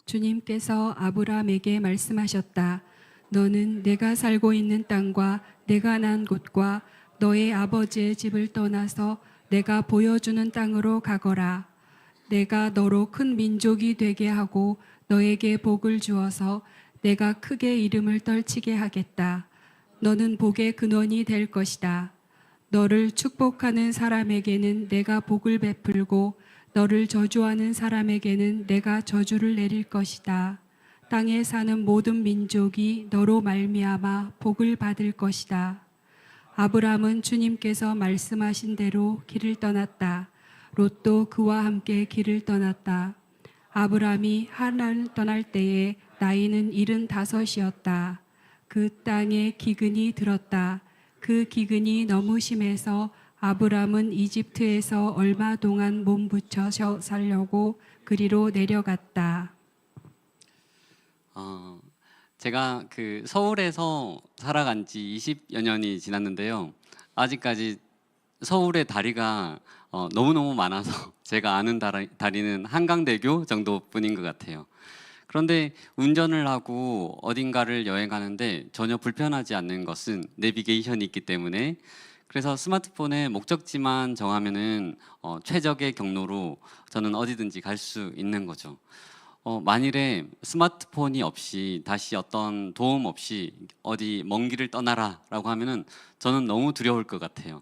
주님께서 아브라함에게 말씀하셨다. 너는 내가 살고 있는 땅과 내가 난 곳과 너의 아버지의 집을 떠나서 내가 보여주는 땅으로 가거라. 내가 너로 큰 민족이 되게 하고 너에게 복을 주어서 내가 크게 이름을 떨치게 하겠다. 너는 복의 근원이 될 것이다. 너를 축복하는 사람에게는 내가 복을 베풀고 너를 저주하는 사람에게는 내가 저주를 내릴 것이다. 땅에 사는 모든 민족이 너로 말미암아 복을 받을 것이다. 아브람은 주님께서 말씀하신 대로 길을 떠났다. 롯도 그와 함께 길을 떠났다. 아브람이 하란을 떠날 때에 나이는 75이었다. 그 땅에 기근이 들었다. 그 기근이 너무 심해서 아브람은 이집트에서 얼마 동안 몸부쳐 살려고 그리로 내려갔다. 제가 서울에서 살아간 지 20여 년이 지났는데요. 아직까지 서울의 다리가 너무너무 많아서 제가 아는 다리는 한강대교 정도뿐인 것 같아요. 그런데 운전을 하고 어딘가를 여행하는데 전혀 불편하지 않는 것은 내비게이션이 있기 때문에, 그래서 스마트폰에 목적지만 정하면은 최적의 경로로 저는 어디든지 갈 수 있는 거죠. 만일에 스마트폰이 없이 다시 어떤 도움 없이 어디 먼 길을 떠나라 라고 하면은 저는 너무 두려울 것 같아요.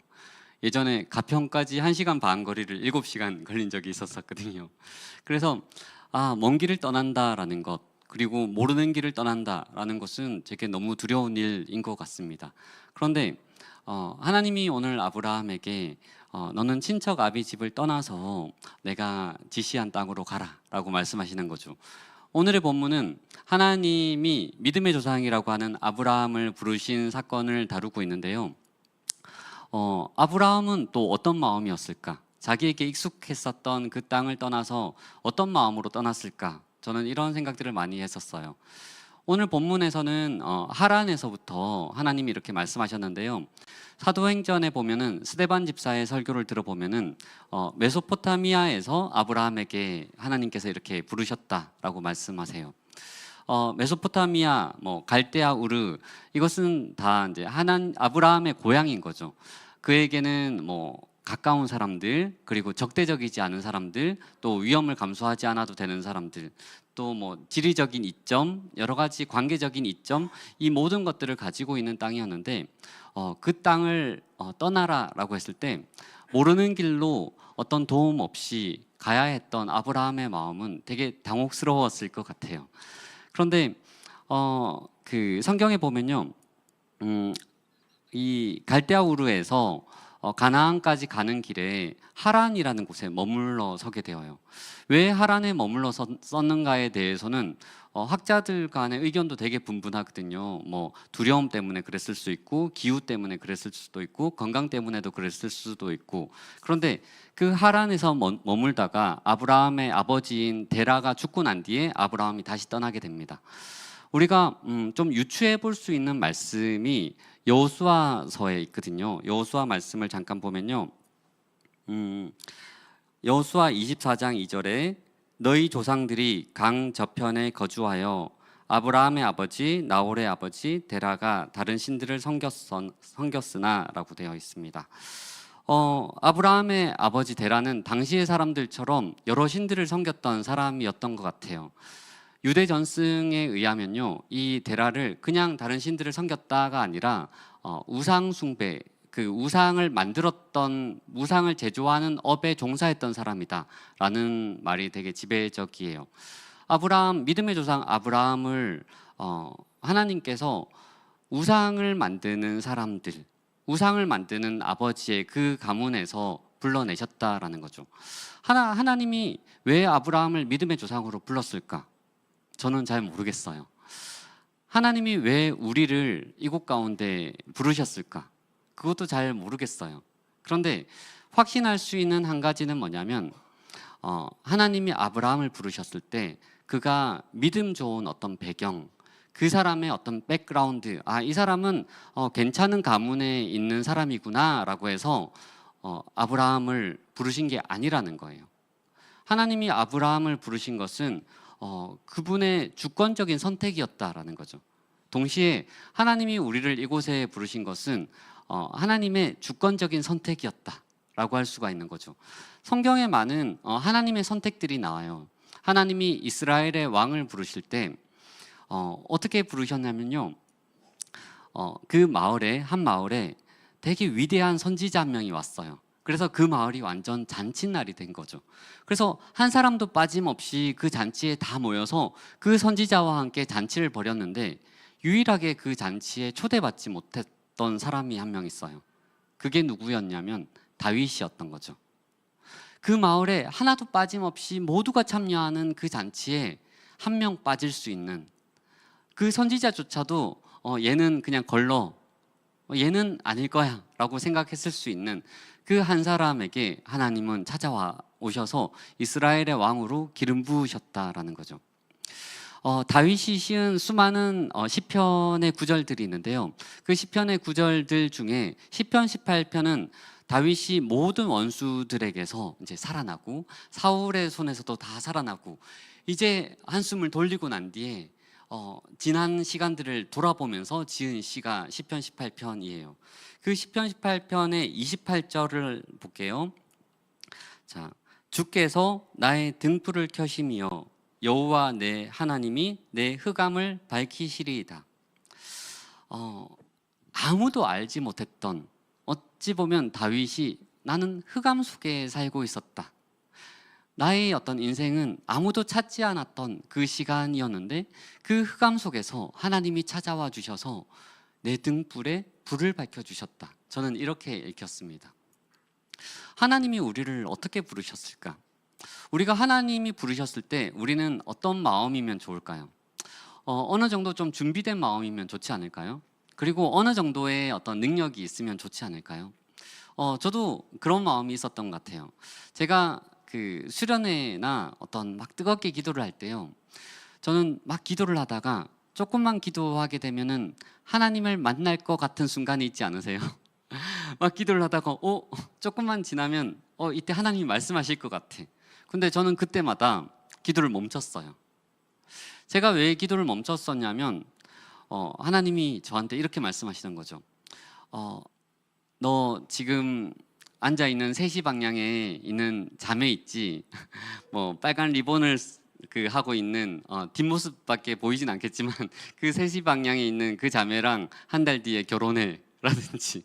예전에 가평까지 1시간 반 거리를 7시간 걸린 적이 있었거든요. 그래서 먼 길을 떠난다라는 것, 그리고 모르는 길을 떠난다라는 것은 제게 너무 두려운 일인 것 같습니다. 그런데 하나님이 오늘 아브라함에게 너는 친척 아비 집을 떠나서 내가 지시한 땅으로 가라 라고 말씀하시는 거죠. 오늘의 본문은 하나님이 믿음의 조상이라고 하는 아브라함을 부르신 사건을 다루고 있는데요. 아브라함은 또 어떤 마음이었을까? 자기에게 익숙했었던 그 땅을 떠나서 어떤 마음으로 떠났을까? 저는 이런 생각들을 많이 했었어요. 오늘 본문에서는 하란에서부터 하나님이 이렇게 말씀하셨는데요. 사도행전에 보면은 스데반 집사의 설교를 들어보면은 메소포타미아에서 아브라함에게 하나님께서 이렇게 부르셨다라고 말씀하세요. 메소포타미아, 갈대아 우르, 이것은 다 이제 아브라함의 고향인 거죠. 그에게는 가까운 사람들, 그리고 적대적이지 않은 사람들, 또 위험을 감수하지 않아도 되는 사람들, 또 지리적인 이점, 여러 가지 관계적인 이점, 이 모든 것들을 가지고 있는 땅이었는데 그 땅을 떠나라라고 했을 때 모르는 길로 어떤 도움 없이 가야 했던 아브라함의 마음은 되게 당혹스러웠을 것 같아요. 그런데 그 성경에 보면요, 이 갈대아 우르에서 가나안까지 가는 길에 하란이라는 곳에 머물러 서게 되어요. 왜 하란에 머물러 썼는가에 대해서는 학자들 간의 의견도 되게 분분하거든요. 두려움 때문에 그랬을 수 있고, 기후 때문에 그랬을 수도 있고, 건강 때문에도 그랬을 수도 있고. 그런데 그 하란에서 머물다가 아브라함의 아버지인 데라가 죽고 난 뒤에 아브라함이 다시 떠나게 됩니다. 우리가 좀 유추해 볼 수 있는 말씀이 여호수아서에 있거든요. 여호수아 말씀을 잠깐 보면요, 여호수아 24장 2절에 너희 조상들이 강 저편에 거주하여 아브라함의 아버지 나홀의 아버지 데라가 다른 신들을 섬겼으나 라고 되어 있습니다. 아브라함의 아버지 데라는 당시의 사람들처럼 여러 신들을 섬겼던 사람이었던 것 같아요. 유대 전승에 의하면요, 이 데라를 그냥 다른 신들을 섬겼다가 아니라 우상 숭배, 그 우상을 만들었던, 우상을 제조하는 업에 종사했던 사람이다라는 말이 되게 지배적이에요. 믿음의 조상 아브라함을 하나님께서 우상을 만드는 사람들, 우상을 만드는 아버지의 그 가문에서 불러내셨다라는 거죠. 하나님이 왜 아브라함을 믿음의 조상으로 불렀을까? 저는 잘 모르겠어요. 하나님이 왜 우리를 이곳 가운데 부르셨을까? 그것도 잘 모르겠어요. 그런데 확신할 수 있는 한 가지는 뭐냐면 하나님이 아브라함을 부르셨을 때 그가 믿음 좋은 어떤 배경, 그 사람의 어떤 백그라운드, 이 사람은 괜찮은 가문에 있는 사람이구나 라고 해서 아브라함을 부르신 게 아니라는 거예요. 하나님이 아브라함을 부르신 것은 그분의 주권적인 선택이었다라는 거죠. 동시에 하나님이 우리를 이곳에 부르신 것은 하나님의 주권적인 선택이었다라고 할 수가 있는 거죠. 성경에 많은 하나님의 선택들이 나와요. 하나님이 이스라엘의 왕을 부르실 때 어떻게 부르셨냐면요. 그 마을에 한 마을에 되게 위대한 선지자 한 명이 왔어요. 그래서 그 마을이 완전 잔칫날이 된 거죠. 그래서 한 사람도 빠짐없이 그 잔치에 다 모여서 그 선지자와 함께 잔치를 벌였는데 유일하게 그 잔치에 초대받지 못했던 사람이 한 명 있어요. 그게 누구였냐면 다윗이었던 거죠. 그 마을에 하나도 빠짐없이 모두가 참여하는 그 잔치에 한 명 빠질 수 있는 그 선지자조차도 얘는 그냥 걸러 얘는 아닐 거야 라고 생각했을 수 있는 그 한 사람에게 하나님은 찾아와 오셔서 이스라엘의 왕으로 기름 부으셨다라는 거죠. 다윗이 시은 수많은 시편의 구절들이 있는데요. 그 시편의 구절들 중에 시편 18편은 다윗이 모든 원수들에게서 이제 살아나고 사울의 손에서도 다 살아나고 이제 한숨을 돌리고 난 뒤에 지난 시간들을 돌아보면서 지은 시가 시편 18편이에요. 그 시편 18편의 28절을 볼게요. 자, 주께서 나의 등불을 켜심이여 여호와 내 하나님이 내 흑암을 밝히시리이다. 아무도 알지 못했던, 어찌 보면 다윗이 나는 흑암 속에 살고 있었다. 나의 어떤 인생은 아무도 찾지 않았던 그 시간이었는데 그 흑암 속에서 하나님이 찾아와 주셔서 내 등불에 불을 밝혀주셨다. 저는 이렇게 읽혔습니다. 하나님이 우리를 어떻게 부르셨을까? 우리가 하나님이 부르셨을 때 우리는 어떤 마음이면 좋을까요? 어느 정도 좀 준비된 마음이면 좋지 않을까요? 그리고 어느 정도의 어떤 능력이 있으면 좋지 않을까요? 저도 그런 마음이 있었던 것 같아요. 제가 그 수련회나 어떤 막 뜨겁게 기도를 할 때요, 저는 막 기도를 하다가 조금만 기도하게 되면은 하나님을 만날 것 같은 순간이 있지 않으세요? 막 기도를 하다가 조금만 지나면 이때 하나님이 말씀하실 것 같아. 근데 저는 그때마다 기도를 멈췄어요. 제가 왜 기도를 멈췄었냐면 하나님이 저한테 이렇게 말씀하시는 거죠. 너 지금 앉아 있는 3시 방향에 있는 자매 있지? 뭐 빨간 리본을 하고 있는 뒷모습밖에 보이진 않겠지만 그 3시 방향에 있는 그 자매랑 한 달 뒤에 결혼해 라든지,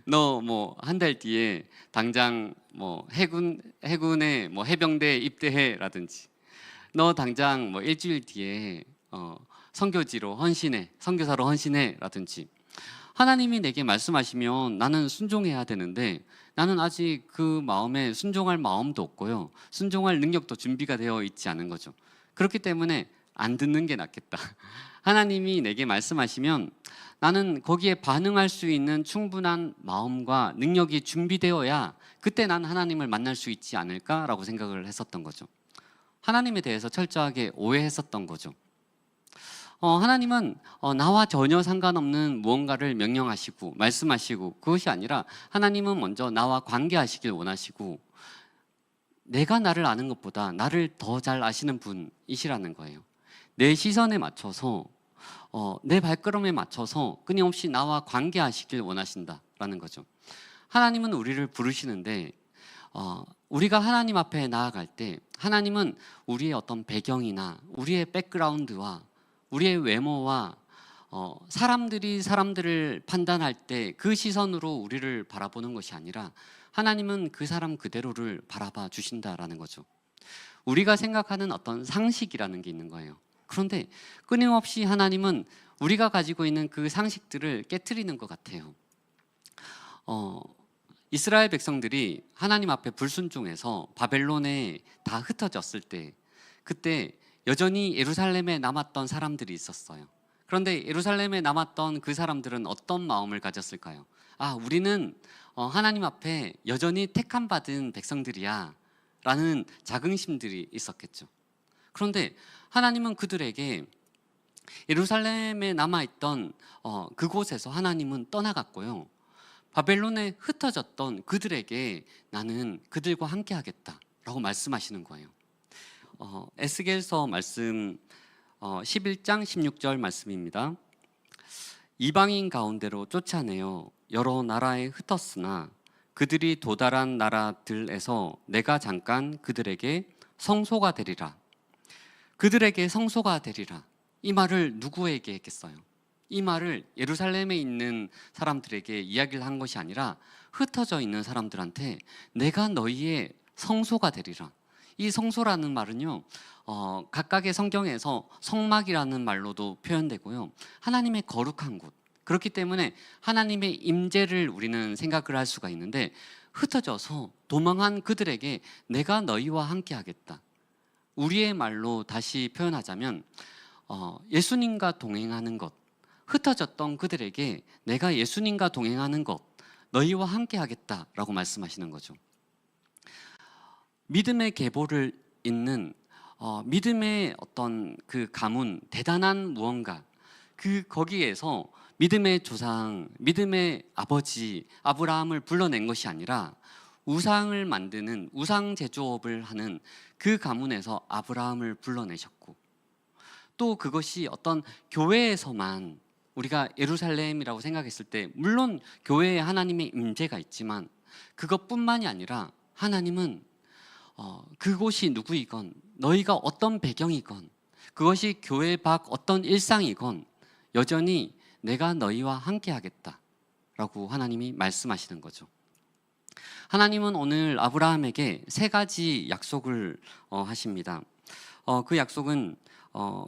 너 뭐 한 달 뒤에 당장 뭐 해군에 뭐 해병대 입대해 라든지, 너 당장 뭐 일주일 뒤에 선교지로 헌신해, 선교사로 헌신해 라든지, 하나님이 내게 말씀하시면 나는 순종해야 되는데 나는 아직 그 마음에 순종할 마음도 없고요, 순종할 능력도 준비가 되어 있지 않은 거죠. 그렇기 때문에 안 듣는 게 낫겠다. 하나님이 내게 말씀하시면 나는 거기에 반응할 수 있는 충분한 마음과 능력이 준비되어야 그때 난 하나님을 만날 수 있지 않을까라고 생각을 했었던 거죠. 하나님에 대해서 철저하게 오해했었던 거죠. 하나님은 나와 전혀 상관없는 무언가를 명령하시고 말씀하시고, 그것이 아니라 하나님은 먼저 나와 관계하시길 원하시고 내가 나를 아는 것보다 나를 더 잘 아시는 분이시라는 거예요. 내 시선에 맞춰서 내 발걸음에 맞춰서 끊임없이 나와 관계하시길 원하신다라는 거죠. 하나님은 우리를 부르시는데 우리가 하나님 앞에 나아갈 때 하나님은 우리의 어떤 배경이나 우리의 백그라운드와 우리의 외모와 사람들이 사람들을 판단할 때 그 시선으로 우리를 바라보는 것이 아니라 하나님은 그 사람 그대로를 바라봐 주신다라는 거죠. 우리가 생각하는 어떤 상식이라는 게 있는 거예요. 그런데 끊임없이 하나님은 우리가 가지고 있는 그 상식들을 깨트리는 것 같아요. 이스라엘 백성들이 하나님 앞에 불순종해서 바벨론에 다 흩어졌을 때, 그때 여전히 예루살렘에 남았던 사람들이 있었어요. 그런데 예루살렘에 남았던 그 사람들은 어떤 마음을 가졌을까요? 우리는 하나님 앞에 여전히 택함 받은 백성들이야 라는 자긍심들이 있었겠죠. 그런데 하나님은 그들에게 예루살렘에 남아있던 그곳에서 하나님은 떠나갔고요, 바벨론에 흩어졌던 그들에게 나는 그들과 함께 하겠다 라고 말씀하시는 거예요. 에스겔서 말씀 11장 16절 말씀입니다. 이방인 가운데로 쫓아내어 여러 나라에 흩었으나 그들이 도달한 나라들에서 내가 잠깐 그들에게 성소가 되리라. 그들에게 성소가 되리라. 이 말을 누구에게 했겠어요? 이 말을 예루살렘에 있는 사람들에게 이야기를 한 것이 아니라 흩어져 있는 사람들한테 내가 너희의 성소가 되리라. 이 성소라는 말은요, 각각의 성경에서 성막이라는 말로도 표현되고요, 하나님의 거룩한 곳. 그렇기 때문에 하나님의 임재를 우리는 생각을 할 수가 있는데, 흩어져서 도망한 그들에게 내가 너희와 함께 하겠다. 우리의 말로 다시 표현하자면 예수님과 동행하는 것, 흩어졌던 그들에게 내가 예수님과 동행하는 것, 너희와 함께 하겠다라고 말씀하시는 거죠. 믿음의 계보를 잇는 믿음의 어떤 그 가문, 대단한 무언가, 거기에서 믿음의 조상, 믿음의 아버지 아브라함을 불러낸 것이 아니라 우상을 만드는, 우상 제조업을 하는 그 가문에서 아브라함을 불러내셨고, 또 그것이 어떤 교회에서만, 우리가 예루살렘이라고 생각했을 때 물론 교회에 하나님의 임재가 있지만 그것뿐만이 아니라 하나님은 그곳이 누구이건, 너희가 어떤 배경이건, 그것이 교회 밖 어떤 일상이건 여전히 내가 너희와 함께 하겠다라고 하나님이 말씀하시는 거죠. 하나님은 오늘 아브라함에게 세 가지 약속을 하십니다. 그 약속은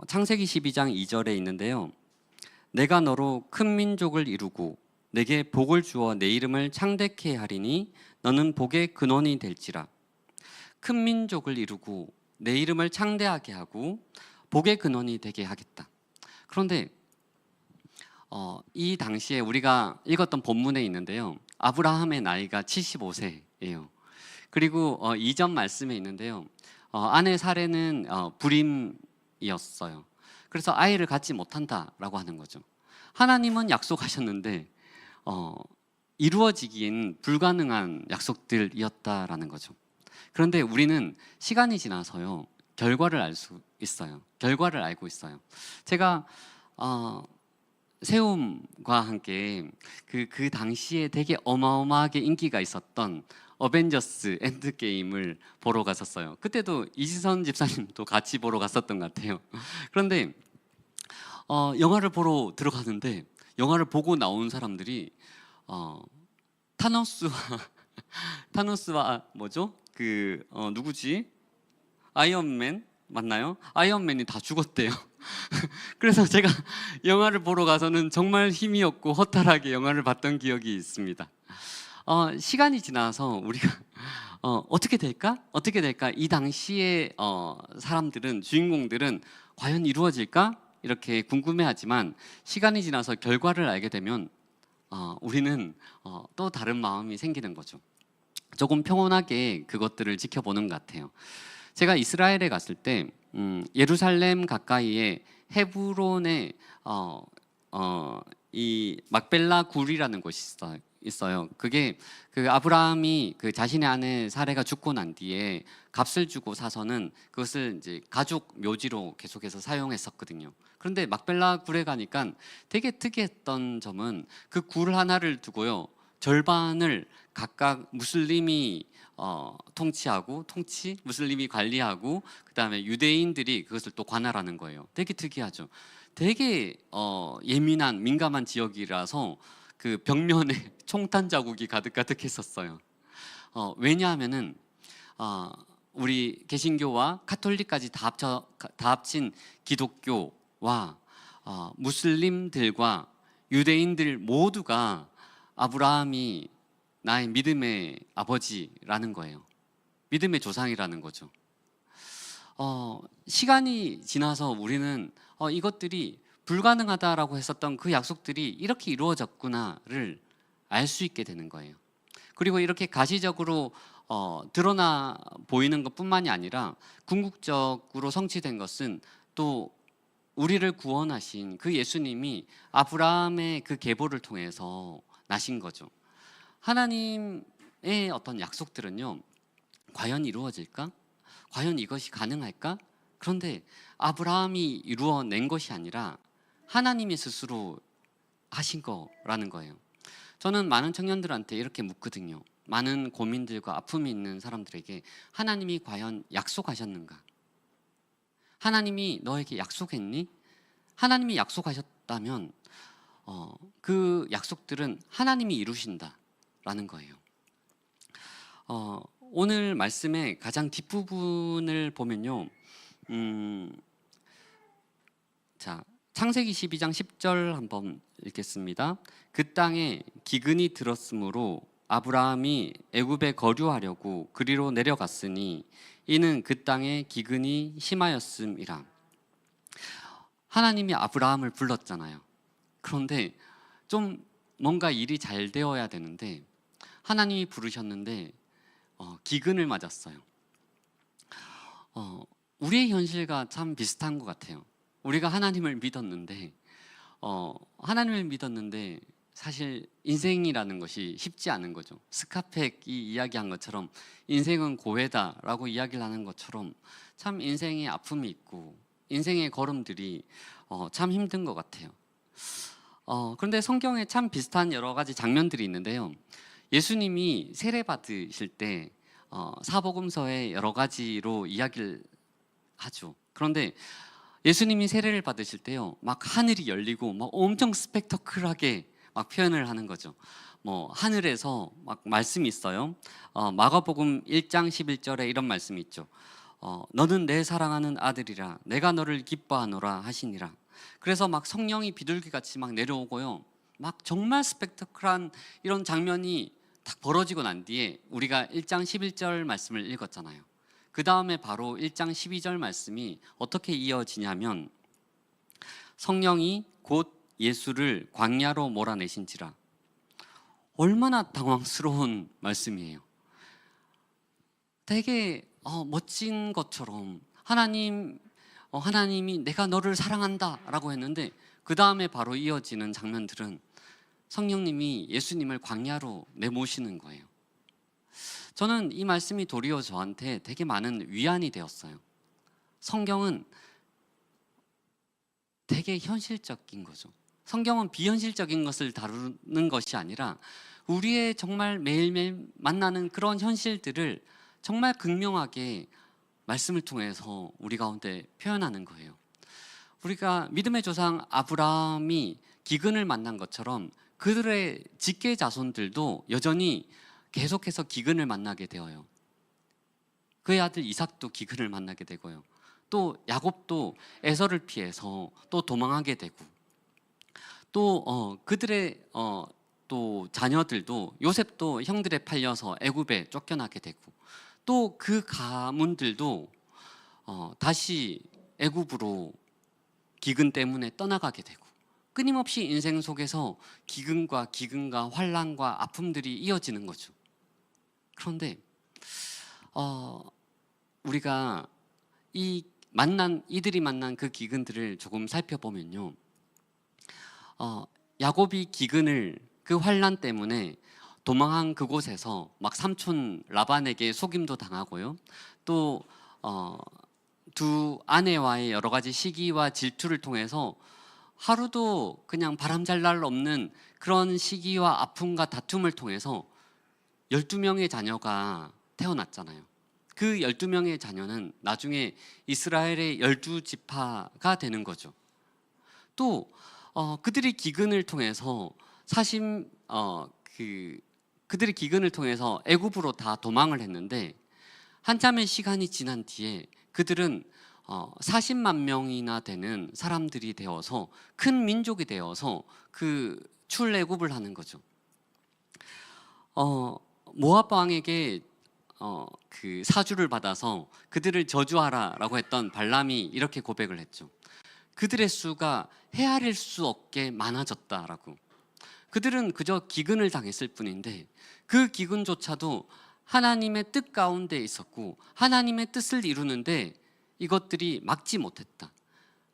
창세기 12장 2절에 있는데요. 내가 너로 큰 민족을 이루고 내게 복을 주어 내 이름을 창대케 하리니 너는 복의 근원이 될지라. 큰 민족을 이루고 내 이름을 창대하게 하고 복의 근원이 되게 하겠다. 그런데 이 당시에 우리가 읽었던 본문에 있는데요, 아브라함의 나이가 75세예요. 그리고 이전 말씀에 있는데요, 아내 사례는 불임이었어요. 그래서 아이를 갖지 못한다라고 하는 거죠. 하나님은 약속하셨는데 이루어지기엔 불가능한 약속들이었다라는 거죠. 그런데 우리는 시간이 지나서요, 결과를 알 수 있어요. 결과를 알고 있어요. 제가 세움과 함께 그 당시에 되게 어마어마하게 인기가 있었던 어벤져스 엔드게임을 보러 갔었어요. 그때도 이지선 집사님도 같이 보러 갔었던 것 같아요. 그런데 영화를 보러 들어가는데 영화를 보고 나온 사람들이 타노스와 뭐죠? 누구지? 아이언맨 맞나요? 아이언맨이 다 죽었대요. 그래서 제가 영화를 보러 가서는 정말 힘이 없고 허탈하게 영화를 봤던 기억이 있습니다. 시간이 지나서 우리가 어떻게 될까? 어떻게 될까? 이 당시에 사람들은, 주인공들은 과연 이루어질까? 이렇게 궁금해하지만 시간이 지나서 결과를 알게 되면 우리는 또 다른 마음이 생기는 거죠. 조금 평온하게 그것들을 지켜보는 것 같아요. 제가 이스라엘에 갔을 때 예루살렘 가까이에 헤브론에 이 막벨라 굴이라는 곳이 있어요. 그게 그 아브라함이 그 자신의 아내 사레가 죽고 난 뒤에 값을 주고 사서는 그것을 이제 가족 묘지로 계속해서 사용했었거든요. 그런데 막벨라 굴에 가니까 되게 특이했던 점은 그 굴 하나를 두고요, 절반을 각각 무슬림이 통치하고 무슬림이 관리하고 그다음에 유대인들이 그것을 또 관할하는 거예요. 되게 특이하죠. 되게 예민한 민감한 지역이라서 그 벽면에 총탄 자국이 가득가득했었어요. 왜냐하면은 우리 개신교와 카톨릭까지 다 합친 기독교와 무슬림들과 유대인들 모두가 아브라함이 나의 믿음의 아버지라는 거예요. 믿음의 조상이라는 거죠. 시간이 지나서 우리는 이것들이 불가능하다라고 했었던 그 약속들이 이렇게 이루어졌구나를 알 수 있게 되는 거예요. 그리고 이렇게 가시적으로 드러나 보이는 것뿐만이 아니라 궁극적으로 성취된 것은 또 우리를 구원하신 그 예수님이 아브라함의 그 계보를 통해서 나신 거죠. 하나님의 어떤 약속들은요, 과연 이루어질까? 과연 이것이 가능할까? 그런데 아브라함이 이루어낸 것이 아니라 하나님이 스스로 하신 거라는 거예요. 저는 많은 청년들한테 이렇게 묻거든요. 많은 고민들과 아픔이 있는 사람들에게 하나님이 과연 약속하셨는가? 하나님이 너에게 약속했니? 하나님이 약속하셨다면 그 약속들은 하나님이 이루신다라는 거예요. 오늘 말씀의 가장 뒷부분을 보면요. 자, 창세기 12장 10절 한번 읽겠습니다. 그 땅에 기근이 들었으므로 아브라함이 애굽에 거류하려고 그리로 내려갔으니 이는 그 땅에 기근이 심하였음이라. 하나님이 아브라함을 불렀잖아요. 그런데 좀 뭔가 일이 잘 되어야 되는데 하나님이 부르셨는데 기근을 맞았어요. 우리의 현실과 참 비슷한 것 같아요. 우리가 하나님을 믿었는데 사실 인생이라는 것이 쉽지 않은 거죠. 스카펙이 이야기한 것처럼 인생은 고해다라고 이야기를 하는 것처럼 참 인생의 아픔이 있고 인생의 걸음들이 참 힘든 것 같아요. 그런데 성경에 참 비슷한 여러 가지 장면들이 있는데요. 예수님이 세례 받으실 때 사복음서에 여러 가지로 이야기를 하죠. 그런데 예수님이 세례를 받으실 때요, 막 하늘이 열리고 막 엄청 스펙터클하게 막 표현을 하는 거죠. 뭐 하늘에서 막 말씀이 있어요. 마가복음 1장 11절에 이런 말씀이 있죠. 너는 내 사랑하는 아들이라 내가 너를 기뻐하노라 하시니라. 그래서 막 성령이 비둘기같이 막 내려오고요. 막 정말 스펙터클한 이런 장면이 딱 벌어지고 난 뒤에 우리가 1장 11절 말씀을 읽었잖아요. 그 다음에 바로 1장 12절 말씀이 어떻게 이어지냐면 성령이 곧 예수를 광야로 몰아내신지라. 얼마나 당황스러운 말씀이에요. 되게 멋진 것처럼 하나님이 내가 너를 사랑한다 라고 했는데 그 다음에 바로 이어지는 장면들은 성령님이 예수님을 광야로 내모시는 거예요. 저는 이 말씀이 도리어 저한테 되게 많은 위안이 되었어요. 성경은 되게 현실적인 거죠. 성경은 비현실적인 것을 다루는 것이 아니라 우리의 정말 매일매일 만나는 그런 현실들을 정말 극명하게 말씀을 통해서 우리 가운데 표현하는 거예요. 우리가 믿음의 조상 아브라함이 기근을 만난 것처럼 그들의 직계 자손들도 여전히 계속해서 기근을 만나게 되어요. 그의 아들 이삭도 기근을 만나게 되고요. 또 야곱도 에서를 피해서 또 도망하게 되고, 또 그들의 또 자녀들도 요셉도 형들에 팔려서 애굽에 쫓겨나게 되고, 또 그 가문들도 다시 애굽으로 기근 때문에 떠나가게 되고, 끊임없이 인생 속에서 기근과 환난과 아픔들이 이어지는 거죠. 그런데 우리가 이들이 만난 그 기근들을 조금 살펴보면요, 야곱이 기근을 그 환난 때문에 도망한 그곳에서 막 삼촌 라반에게 속임도 당하고요, 또 두 아내와의 여러 가지 시기와 질투를 통해서 하루도 그냥 바람잘 날 없는 그런 시기와 아픔과 다툼을 통해서 12명의 자녀가 태어났잖아요. 그 12명의 자녀는 나중에 이스라엘의 12지파가 되는 거죠. 또 그들이 기근을 통해서 그들이 기근을 통해서 애굽으로 다 도망을 했는데 한참의 시간이 지난 뒤에 그들은 40만 명이나 되는 사람들이 되어서 큰 민족이 되어서 그 출애굽을 하는 거죠. 모압 왕에게 그 사주를 받아서 그들을 저주하라라고 했던 발람이 이렇게 고백을 했죠. 그들의 수가 헤아릴 수 없게 많아졌다라고. 그들은 그저 기근을 당했을 뿐인데 그 기근조차도 하나님의 뜻 가운데 있었고 하나님의 뜻을 이루는데 이것들이 막지 못했다.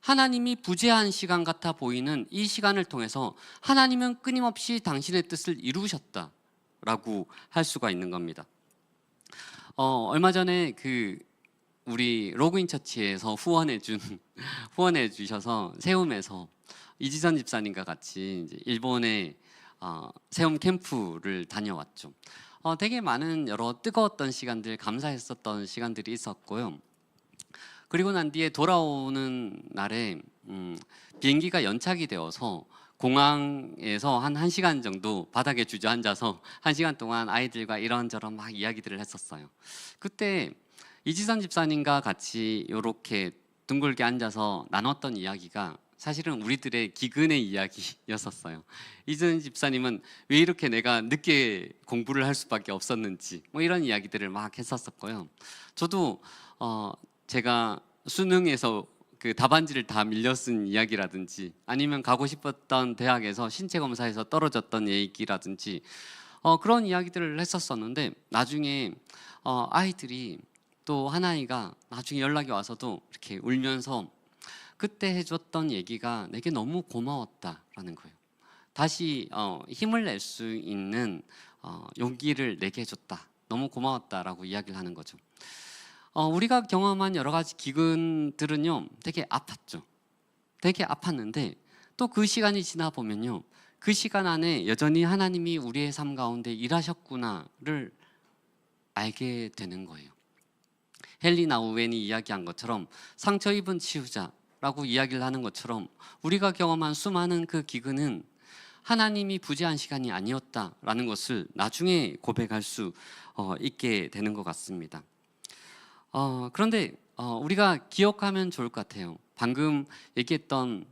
하나님이 부재한 시간 같아 보이는 이 시간을 통해서 하나님은 끊임없이 당신의 뜻을 이루셨다라고 할 수가 있는 겁니다. 얼마 전에 그 우리 로그인 처치에서 후원해 주셔서 세움에서 이지선 집사님과 같이 이제 일본에 세움 캠프를 다녀왔죠. 되게 많은 여러 뜨거웠던 시간들, 감사했었던 시간들이 있었고요. 그리고 난 뒤에 돌아오는 날에 비행기가 연착이 되어서 공항에서 한 1시간 정도 바닥에 주저앉아서 1시간 동안 아이들과 이런저런 막 이야기들을 했었어요. 그때 이지선 집사님과 같이 이렇게 둥글게 앉아서 나눴던 이야기가 사실은 우리들의 기근의 이야기였었어요. 이지선 집사님은 왜 이렇게 내가 늦게 공부를 할 수밖에 없었는지 뭐 이런 이야기들을 막 했었었고요. 저도 제가 수능에서 그 답안지를 다 밀려 쓴 이야기라든지 아니면 가고 싶었던 대학에서 신체 검사에서 떨어졌던 얘기라든지 그런 이야기들을 했었었는데 나중에 아이들이 또 하나이가 나중에 연락이 와서도 이렇게 울면서 그때 해줬던 얘기가 내게 너무 고마웠다라는 거예요. 다시 힘을 낼 수 있는 용기를 내게 해줬다. 너무 고마웠다라고 이야기를 하는 거죠. 우리가 경험한 여러 가지 기근들은요, 되게 아팠죠. 되게 아팠는데 또 그 시간이 지나 보면요, 그 시간 안에 여전히 하나님이 우리의 삶 가운데 일하셨구나를 알게 되는 거예요. 헨리 나우웬이 이야기한 것처럼 상처 입은 치유자라고 이야기를 하는 것처럼 우리가 경험한 수많은 그 기근은 하나님이 부재한 시간이 아니었다라는 것을 나중에 고백할 수 있게 되는 것 같습니다. 그런데 우리가 기억하면 좋을 것 같아요. 방금 얘기했던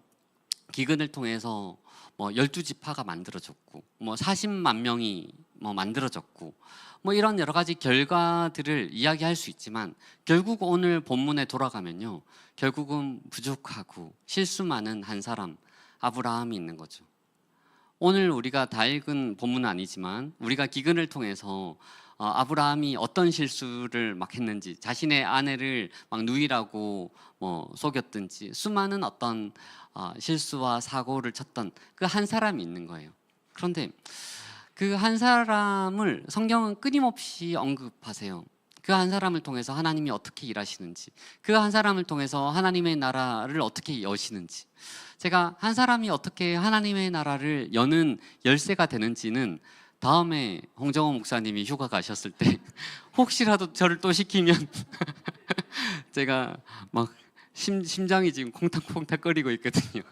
기근을 통해서 뭐 12지파가 만들어졌고 뭐 40만 명이 뭐 만들어졌고 뭐 이런 여러 가지 결과들을 이야기할 수 있지만 결국 오늘 본문에 돌아가면요, 결국은 부족하고 실수 많은 한 사람 아브라함이 있는 거죠. 오늘 우리가 다 읽은 본문은 아니지만 우리가 기근을 통해서 아브라함이 어떤 실수를 막 했는지, 자신의 아내를 막 누이라고 뭐 속였든지 수많은 어떤 실수와 사고를 쳤던 그 한 사람이 있는 거예요. 그런데 그 한 사람을 성경은 끊임없이 언급하세요. 그 한 사람을 통해서 하나님이 어떻게 일하시는지, 그 한 사람을 통해서 하나님의 나라를 어떻게 여시는지, 제가 한 사람이 어떻게 하나님의 나라를 여는 열쇠가 되는지는 다음에 홍정호 목사님이 휴가 가셨을 때 혹시라도 저를 또 시키면 제가 막 심장이 지금 콩닥콩닥거리고 있거든요.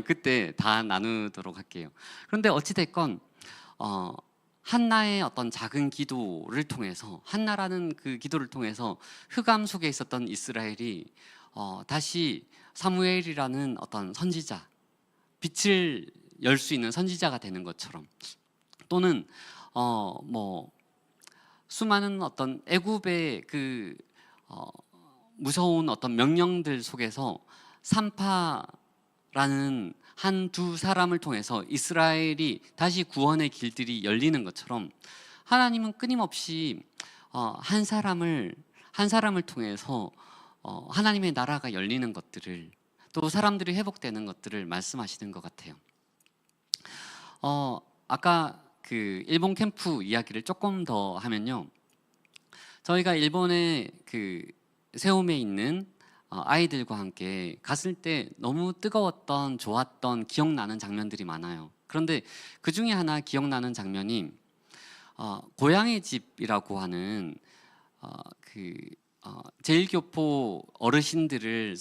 그때 다 나누도록 할게요. 그런데 어찌됐건 한나의 어떤 작은 기도를 통해서, 한나라는 그 기도를 통해서 흑암 속에 있었던 이스라엘이 다시 사무엘이라는 어떤 선지자, 빛을 열 수 있는 선지자가 되는 것처럼, 또는 뭐 수많은 어떤 애굽의 그 무서운 어떤 명령들 속에서 산파라는 한 두 사람을 통해서 이스라엘이 다시 구원의 길들이 열리는 것처럼 하나님은 끊임없이 한 사람을 통해서 하나님의 나라가 열리는 것들을, 또 사람들이 회복되는 것들을 말씀하시는 것 같아요. 아까 그 일본 캠프 이야기를 조금 더 하면요, 저희가 일본의 그 세움에 있는 아이들과 함께 갔을 때 너무 뜨거웠던, 좋았던, 기억나는 장면들이 많아요. 그런데 그 중에 하나 기억나는 장면이 고향의 집이라고 하는 제일교포 어르신들을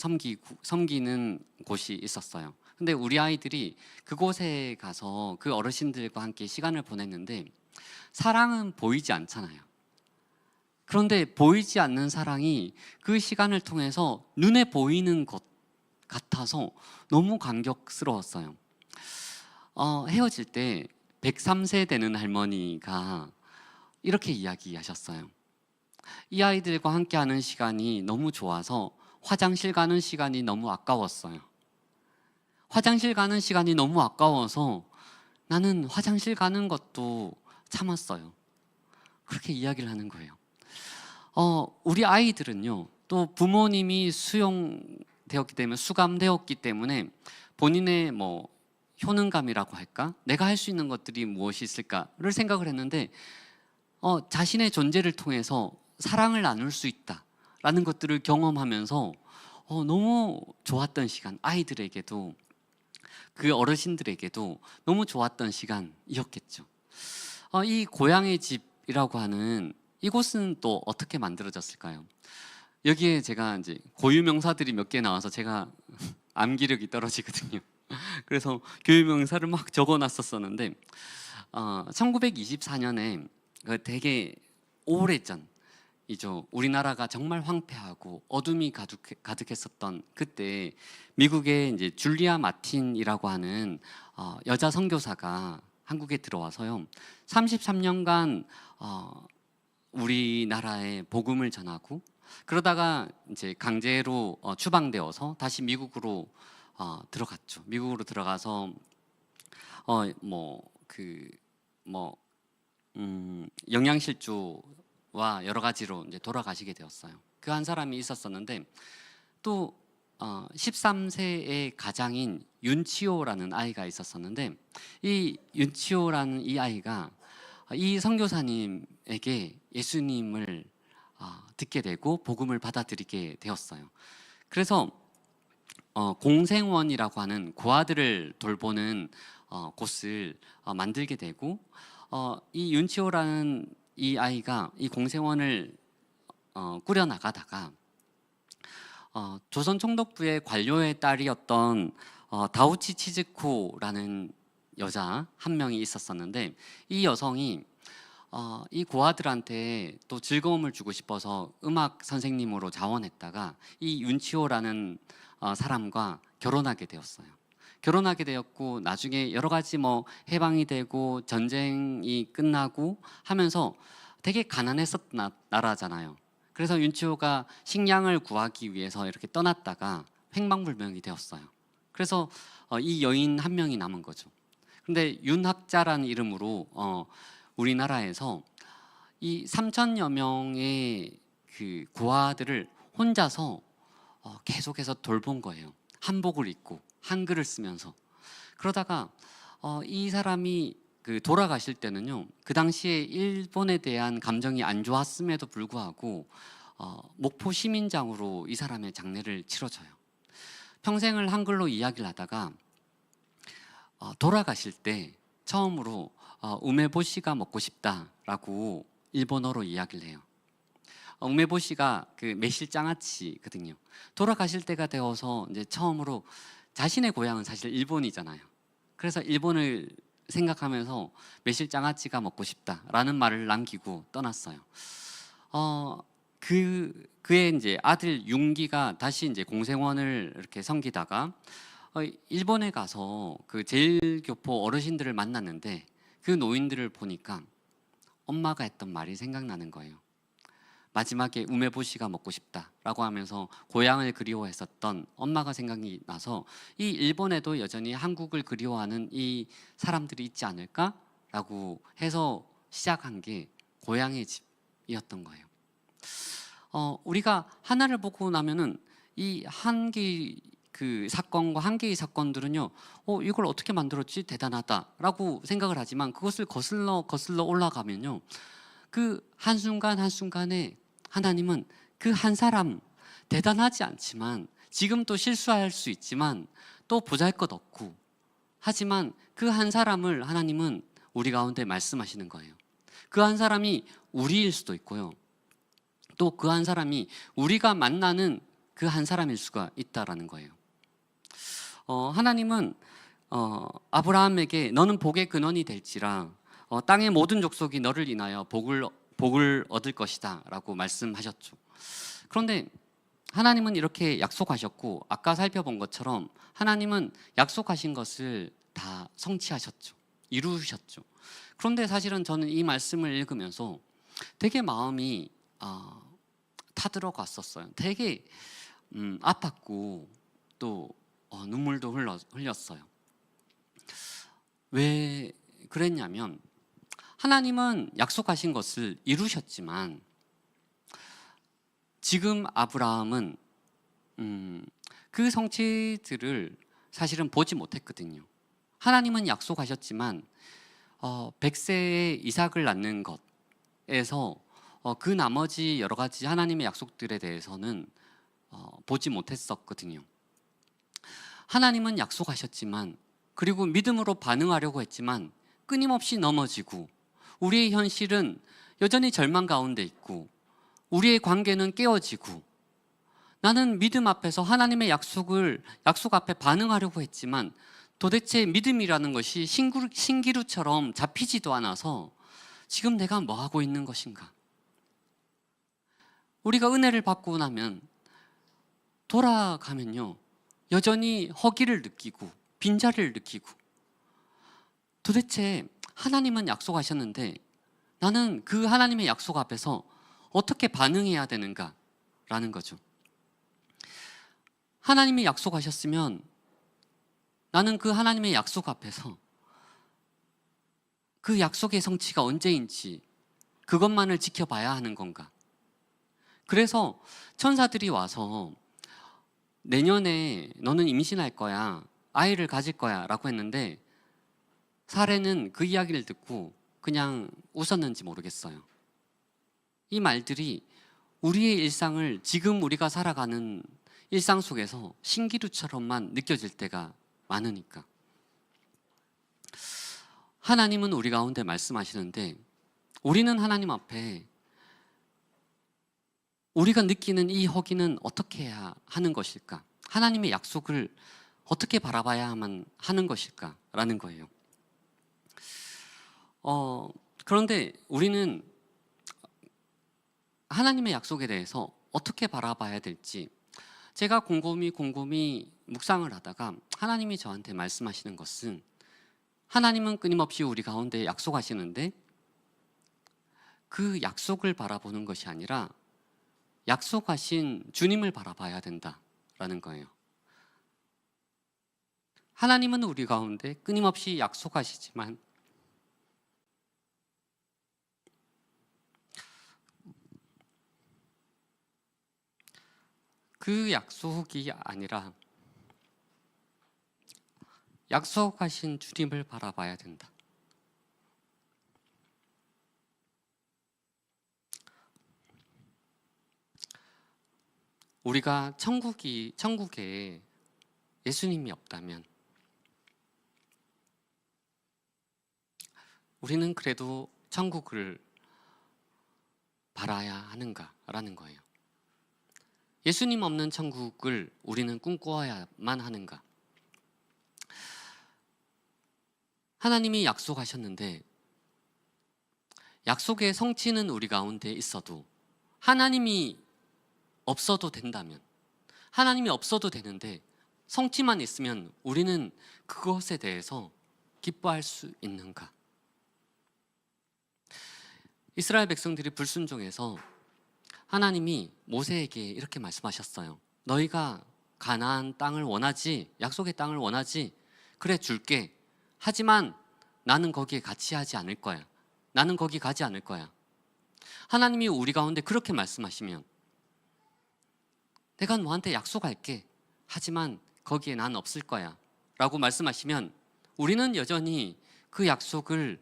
섬기는 곳이 있었어요. 근데 우리 아이들이 그곳에 가서 그 어르신들과 함께 시간을 보냈는데 사랑은 보이지 않잖아요. 그런데 보이지 않는 사랑이 그 시간을 통해서 눈에 보이는 것 같아서 너무 감격스러웠어요. 헤어질 때 103세 되는 할머니가 이렇게 이야기하셨어요. 이 아이들과 함께하는 시간이 너무 좋아서 화장실 가는 시간이 너무 아까웠어요. 화장실 가는 시간이 너무 아까워서 나는 화장실 가는 것도 참았어요. 그렇게 이야기를 하는 거예요. 우리 아이들은요, 또 부모님이 수용되었기 때문에, 수감되었기 때문에 본인의 뭐 효능감이라고 할까? 내가 할 수 있는 것들이 무엇이 있을까를 생각을 했는데 자신의 존재를 통해서 사랑을 나눌 수 있다, 라는 것들을 경험하면서 너무 좋았던 시간, 아이들에게도 그 어르신들에게도 너무 좋았던 시간이었겠죠. 이 고향의 집이라고 하는 이곳은 또 어떻게 만들어졌을까요? 여기에 제가 이제 고유명사들이 몇 개 나와서 제가 암기력이 떨어지거든요. 그래서 고유명사를 막 적어놨었었는데 1924년에 되게 오래전이죠. 우리나라가 정말 황폐하고 어둠이 가득했었던 그때 미국의 이제 줄리아 마틴이라고 하는 여자 선교사가 한국에 들어와서요. 33년간 우리나라에 복음을 전하고 그러다가 이제 강제로 추방되어서 다시 미국으로 들어갔죠. 미국으로 들어가서 영양실조와 여러 가지로 이제 돌아가시게 되었어요. 그 한 사람이 있었었는데 또 13세의 가장인 윤치호라는 아이가 있었었는데 이 윤치호라는 이 아이가 이 선교사님에게 예수님을 듣게 되고 복음을 받아들이게 되었어요. 그래서 공생원이라고 하는 고아들을 돌보는 곳을 만들게 되고 이 윤치호라는 이 아이가 이 공생원을 꾸려 나가다가 조선 총독부의 관료의 딸이었던 다우치 치즈코라는 여자 한 명이 있었었는데 이 여성이 이 고아들한테 또 즐거움을 주고 싶어서 음악 선생님으로 자원했다가 이 윤치호라는 사람과 결혼하게 되었어요. 결혼하게 되었고 나중에 여러 가지 해방이 되고 전쟁이 끝나고 하면서 되게 가난했었던 나라잖아요. 그래서 윤치호가 식량을 구하기 위해서 이렇게 떠났다가 횡방불명이 되었어요. 그래서 이 여인 한 명이 남은 거죠. 근데 윤학자라는 이름으로 우리나라에서 이 3천여 명의 그 고아들을 혼자서 계속해서 돌본 거예요. 한복을 입고 한글을 쓰면서. 그러다가 이 사람이 돌아가실 때는요, 그 당시에 일본에 대한 감정이 안 좋았음에도 불구하고 목포 시민장으로 이 사람의 장례를 치러져요. 평생을 한글로 이야기를 하다가 돌아가실 때 처음으로 우메보시가 먹고 싶다라고 일본어로 이야기를 해요. 우메보시가 그 매실장아찌거든요. 돌아가실 때가 되어서 이제 처음으로 자신의 고향은 사실 일본이잖아요. 그래서 일본을 생각하면서 매실장아찌가 먹고 싶다라는 말을 남기고 떠났어요. 그의 이제 아들 윤기가 다시 이제 공생원을 이렇게 섬기다가 일본에 가서 그 제일교포 어르신들을 만났는데 그 노인들을 보니까 엄마가 했던 말이 생각나는 거예요. 마지막에 우메보시가 먹고 싶다라고 하면서 고향을 그리워했었던 엄마가 생각이 나서 이 일본에도 여전히 한국을 그리워하는 이 사람들이 있지 않을까라고 해서 시작한 게 고향의 집이었던 거예요. 우리가 하나를 보고 나면은 이 한 개의 그 사건과 한 개의 사건들은요, 이걸 어떻게 만들었지? 대단하다라고 생각을 하지만 그것을 거슬러 올라가면요, 그 한순간 한순간에 하나님은 그 한 사람 대단하지 않지만 지금 또 실수할 수 있지만 또 보잘것없고 하지만 그 한 사람을 하나님은 우리 가운데 말씀하시는 거예요. 그 한 사람이 우리일 수도 있고요, 또 그 한 사람이 우리가 만나는 그 한 사람일 수가 있다라는 거예요. 하나님은 아브라함에게 너는 복의 근원이 될지라 땅의 모든 족속이 너를 인하여 복을 얻을 것이다 라고 말씀하셨죠. 그런데 하나님은 이렇게 약속하셨고 아까 살펴본 것처럼 하나님은 약속하신 것을 다 성취하셨죠. 이루셨죠. 그런데 사실은 저는 이 말씀을 읽으면서 되게 마음이 타들어갔었어요. 되게 아팠고 또 눈물도 흘렸어요. 왜 그랬냐면 하나님은 약속하신 것을 이루셨지만 지금 아브라함은 그 성취들을 사실은 보지 못했거든요. 하나님은 약속하셨지만 100세에 이삭을 낳는 것에서 그 나머지 여러 가지 하나님의 약속들에 대해서는 보지 못했었거든요. 하나님은 약속하셨지만, 그리고 믿음으로 반응하려고 했지만 끊임없이 넘어지고, 우리의 현실은 여전히 절망 가운데 있고, 우리의 관계는 깨어지고, 나는 믿음 앞에서 하나님의 약속 앞에 반응하려고 했지만 도대체 믿음이라는 것이 신기루처럼 잡히지도 않아서 지금 내가 뭐 하고 있는 것인가? 우리가 은혜를 받고 나면 돌아가면요, 여전히 허기를 느끼고 빈자리를 느끼고, 도대체 하나님은 약속하셨는데 나는 그 하나님의 약속 앞에서 어떻게 반응해야 되는가라는 거죠. 하나님이 약속하셨으면 나는 그 하나님의 약속 앞에서 그 약속의 성취가 언제인지 그것만을 지켜봐야 하는 건가? 그래서 천사들이 와서 내년에 너는 임신할 거야, 아이를 가질 거야 라고 했는데 사례는 그 이야기를 듣고 그냥 웃었는지 모르겠어요. 이 말들이 우리의 일상을, 지금 우리가 살아가는 일상 속에서 신기루처럼만 느껴질 때가 많으니까. 하나님은 우리 가운데 말씀하시는데 우리는 하나님 앞에 우리가 느끼는 이 허기는 어떻게 해야 하는 것일까? 하나님의 약속을 어떻게 바라봐야만 하는 것일까? 라는 거예요. 그런데 우리는 하나님의 약속에 대해서 어떻게 바라봐야 될지, 제가 곰곰이 묵상을 하다가 하나님이 저한테 말씀하시는 것은, 하나님은 끊임없이 우리 가운데 약속하시는데 그 약속을 바라보는 것이 아니라 약속하신 주님을 바라봐야 된다라는 거예요. 하나님은 우리 가운데 끊임없이 약속하시지만 그 약속이 아니라 약속하신 주님을 바라봐야 된다. 우리가 천국에 예수님이 없다면 우리는 그래도 천국을 바라야 하는가라는 거예요. 예수님 없는 천국을 우리는 꿈꾸어야만 하는가? 하나님이 약속하셨는데 약속의 성취는 우리 가운데 있어도 하나님이 없어도 된다면, 하나님이 없어도 되는데 성취만 있으면 우리는 그것에 대해서 기뻐할 수 있는가? 이스라엘 백성들이 불순종해서 하나님이 모세에게 이렇게 말씀하셨어요. 너희가 가나안 땅을 원하지? 약속의 땅을 원하지? 그래, 줄게. 하지만 나는 거기에 같이 하지 않을 거야. 나는 거기 가지 않을 거야. 하나님이 우리 가운데 그렇게 말씀하시면 내가 너한테 약속할게. 하지만 거기에 난 없을 거야 라고 말씀하시면 우리는 여전히 그 약속을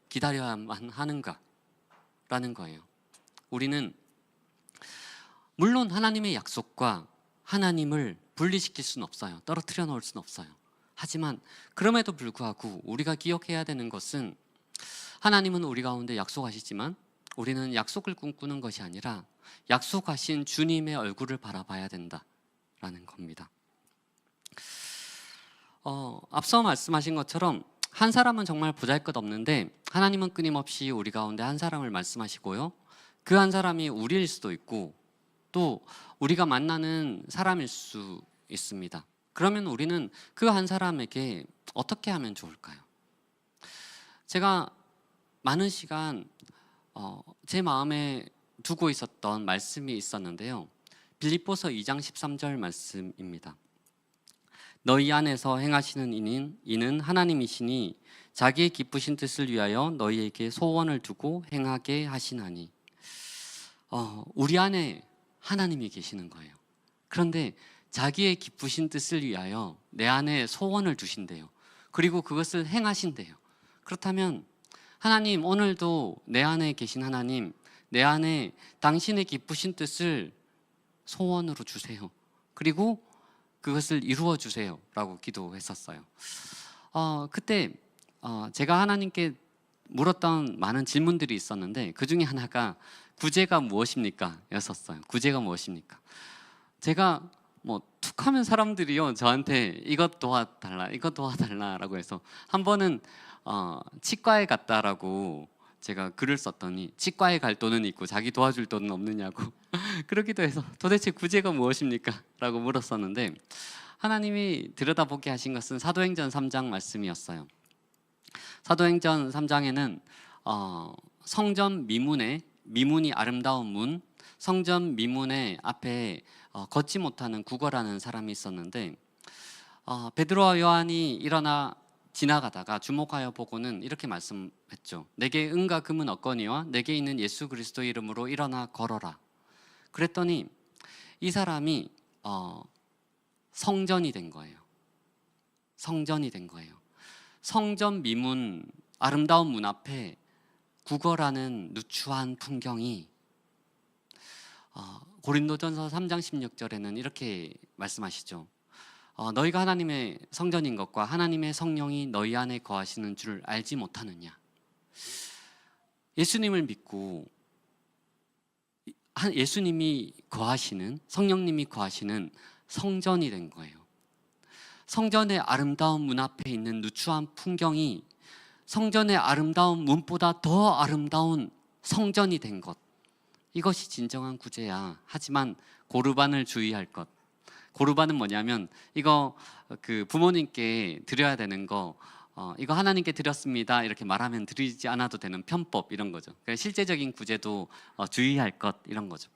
기다려야만 하는가? 라는 거예요. 우리는 물론 하나님의 약속과 하나님을 분리시킬 수는 없어요. 떨어뜨려 놓을 수는 없어요. 하지만 그럼에도 불구하고 우리가 기억해야 되는 것은, 하나님은 우리 가운데 약속하시지만 우리는 약속을 꿈꾸는 것이 아니라 약속하신 주님의 얼굴을 바라봐야 된다라는 겁니다. 앞서 말씀하신 것처럼 한 사람은 정말 보잘것없는데 하나님은 끊임없이 우리 가운데 한 사람을 말씀하시고요, 그 한 사람이 우리일 수도 있고 또 우리가 만나는 사람일 수 있습니다. 그러면 우리는 그 한 사람에게 어떻게 하면 좋을까요? 제가 많은 시간 제 마음에 두고 있었던 말씀이 있었는데요, 빌립보서 2장 13절 말씀입니다. 너희 안에서 행하시는 이는 하나님이시니 자기의 기쁘신 뜻을 위하여 너희에게 소원을 두고 행하게 하시나니. 우리 안에 하나님이 계시는 거예요. 그런데 자기의 기쁘신 뜻을 위하여 내 안에 소원을 두신대요. 그리고 그것을 행하신대요. 그렇다면 하나님, 오늘도 내 안에 계신 하나님, 내 안에 당신의 기쁘신 뜻을 소원으로 주세요. 그리고 그것을 이루어 주세요 라고 기도했었어요. 그때 제가 하나님께 물었던 많은 질문들이 있었는데 그 중에 하나가 구제가 무엇입니까? 였었어요. 구제가 무엇입니까? 제가 뭐 툭하면 사람들이요 저한테 이것 도와달라 이것 도와달라라고 해서 한 번은 치과에 갔다라고 제가 글을 썼더니 치과에 갈 돈은 있고 자기 도와줄 돈은 없느냐고 그러기도 해서 도대체 구제가 무엇입니까? 라고 물었었는데 하나님이 들여다보게 하신 것은 사도행전 3장 말씀이었어요. 사도행전 3장에는 성전 미문이 아름다운 문, 성전 미문의 앞에 걷지 못하는 구걸하는 사람이 있었는데 베드로와 요한이 일어나 지나가다가 주목하여 보고는 이렇게 말씀했죠. 내게 은과 금은 없거니와 내게 있는 예수 그리스도의 이름으로 일어나 걸어라. 그랬더니 이 사람이 성전이 된 거예요. 성전이 된 거예요. 성전 미문 아름다운 문 앞에 구걸하는 누추한 풍경이 고린도전서 3장 16절에는 이렇게 말씀하시죠. 너희가 하나님의 성전인 것과 하나님의 성령이 너희 안에 거하시는 줄 알지 못하느냐. 예수님을 믿고 예수님이 거하시는 성령님이 거하시는 성전이 된 거예요. 성전의 아름다운 문 앞에 있는 누추한 풍경이 성전의 아름다운 문보다 더 아름다운 성전이 된 것, 이것이 진정한 구제야. 하지만 고르반을 주의할 것. 고르반은 뭐냐면 이거 그 부모님께 드려야 되는 거 이거 하나님께 드렸습니다 이렇게 말하면 드리지 않아도 되는 편법 이런 거죠. 그러니까 실제적인 구제도 주의할 것 이런 거죠.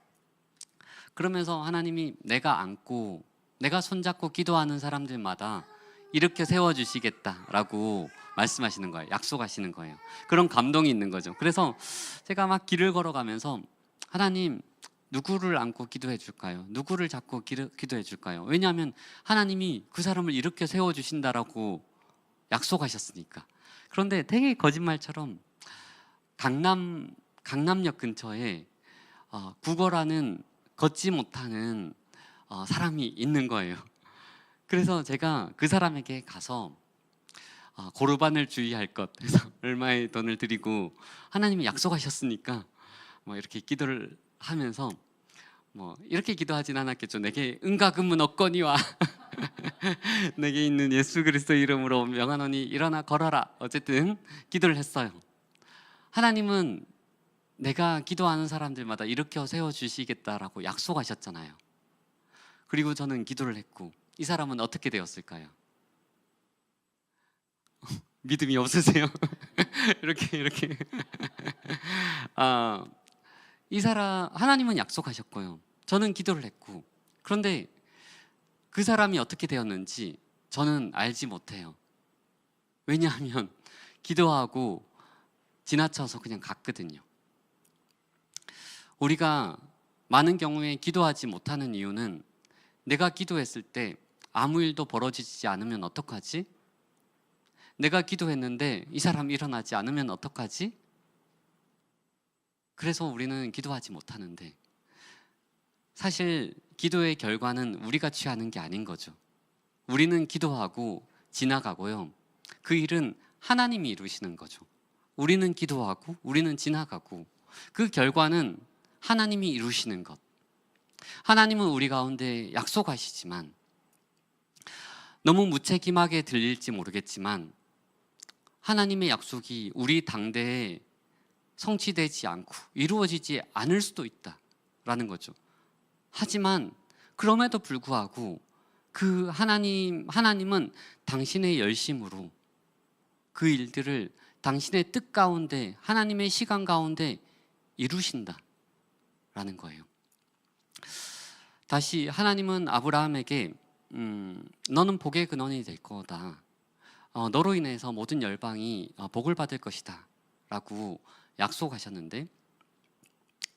그러면서 하나님이 내가 안고 내가 손잡고 기도하는 사람들마다 이렇게 세워주시겠다라고 말씀하시는 거예요. 약속하시는 거예요. 그런 감동이 있는 거죠. 그래서 제가 막 길을 걸어가면서 하나님 누구를 안고 기도해 줄까요? 누구를 잡고 기도해 줄까요? 왜냐하면 하나님이 그 사람을 이렇게 세워주신다라고 약속하셨으니까. 그런데 되게 거짓말처럼 강남역 근처에 구걸하는 걷지 못하는 사람이 있는 거예요. 그래서 제가 그 사람에게 가서 고르반을 주의할 것 해서 얼마의 돈을 드리고 하나님이 약속하셨으니까 뭐 이렇게 기도를 하면서 뭐 이렇게 기도하진 않았겠죠. 내게 은과 금은 없거니와 내게 있는 예수 그리스도 이름으로 명하노니 일어나 걸어라. 어쨌든 기도를 했어요. 하나님은 내가 기도하는 사람들마다 일으켜 세워주시겠다라고 약속하셨잖아요. 그리고 저는 기도를 했고 이 사람은 어떻게 되었을까요? 믿음이 없으세요? 이렇게 이 사람 하나님은 약속하셨고요. 저는 기도를 했고 그런데 그 사람이 어떻게 되었는지 저는 알지 못해요. 왜냐하면 기도하고 지나쳐서 그냥 갔거든요. 우리가 많은 경우에 기도하지 못하는 이유는 내가 기도했을 때 아무 일도 벌어지지 않으면 어떡하지? 내가 기도했는데 이 사람이 일어나지 않으면 어떡하지? 그래서 우리는 기도하지 못하는데 사실 기도의 결과는 우리가 취하는 게 아닌 거죠. 우리는 기도하고 지나가고요. 그 일은 하나님이 이루시는 거죠. 우리는 기도하고 우리는 지나가고 그 결과는 하나님이 이루시는 것. 하나님은 우리 가운데 약속하시지만 너무 무책임하게 들릴지 모르겠지만 하나님의 약속이 우리 당대에 성취되지 않고 이루어지지 않을 수도 있다라는 거죠. 하지만 그럼에도 불구하고 그 하나님은 당신의 열심으로 그 일들을 당신의 뜻 가운데 하나님의 시간 가운데 이루신다라는 거예요. 다시 하나님은 아브라함에게 너는 복의 근원이 될 거다. 너로 인해서 모든 열방이 복을 받을 것이다 라고 약속하셨는데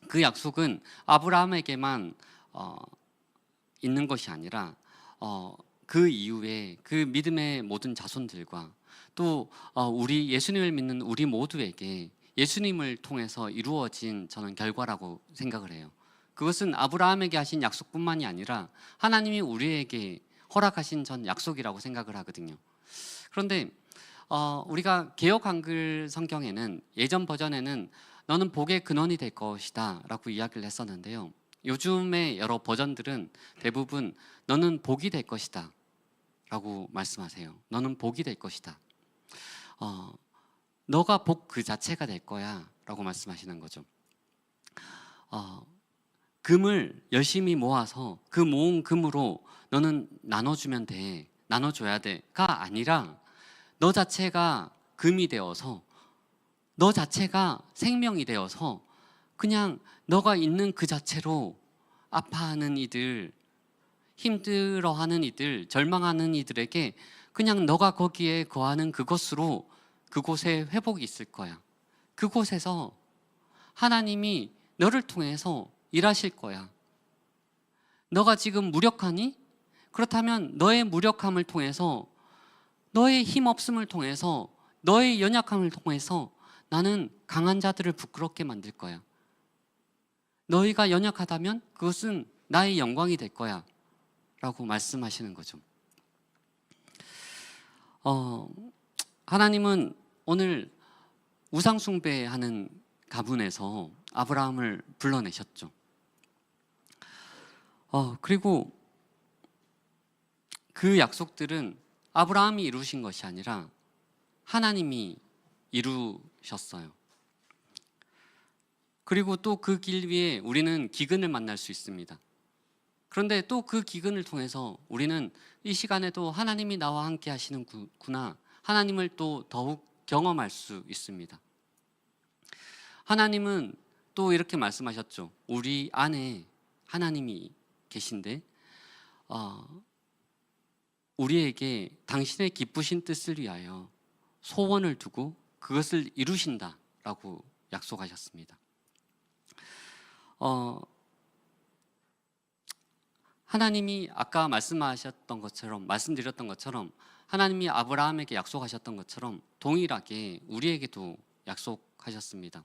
그 약속은 아브라함에게만 있는 것이 아니라 그 이후에 그 믿음의 모든 자손들과 또 우리 예수님을 믿는 우리 모두에게 예수님을 통해서 이루어진 저는 결과라고 생각을 해요. 그것은 아브라함에게 하신 약속뿐만이 아니라 하나님이 우리에게 허락하신 전 약속이라고 생각을 하거든요. 그런데 우리가 개역 한글 성경에는 예전 버전에는 너는 복의 근원이 될 것이다 라고 이야기를 했었는데요. 요즘의 여러 버전들은 대부분 너는 복이 될 것이다 라고 말씀하세요. 너는 복이 될 것이다. 너가 복 그 자체가 될 거야 라고 말씀하시는 거죠. 금을 열심히 모아서 그 모은 금으로 너는 나눠주면 돼, 나눠줘야 돼가 아니라 너 자체가 금이 되어서 너 자체가 생명이 되어서 그냥 너가 있는 그 자체로 아파하는 이들, 힘들어하는 이들, 절망하는 이들에게 그냥 너가 거기에 거하는 그것으로 그곳에 회복이 있을 거야. 그곳에서 하나님이 너를 통해서 일하실 거야. 너가 지금 무력하니? 그렇다면 너의 무력함을 통해서, 너의 힘없음을 통해서, 너의 연약함을 통해서 나는 강한 자들을 부끄럽게 만들 거야. 너희가 연약하다면 그것은 나의 영광이 될 거야 라고 말씀하시는 거죠. 하나님은 오늘 우상 숭배하는 가문에서 아브라함을 불러내셨죠. 그리고 그 약속들은 아브라함이 이루신 것이 아니라 하나님이 이루셨어요. 그리고 또 그 길 위에 우리는 기근을 만날 수 있습니다. 그런데 또 그 기근을 통해서 우리는 이 시간에도 하나님이 나와 함께 하시는구나, 하나님을 또 더욱 경험할 수 있습니다. 하나님은 또 이렇게 말씀하셨죠. 우리 안에 하나님이 계신데 우리에게 당신의 기쁘신 뜻을 위하여 소원을 두고 그것을 이루신다라고 약속하셨습니다. 하나님이 아까 말씀드렸던 것처럼 하나님이 아브라함에게 약속하셨던 것처럼 동일하게 우리에게도 약속하셨습니다.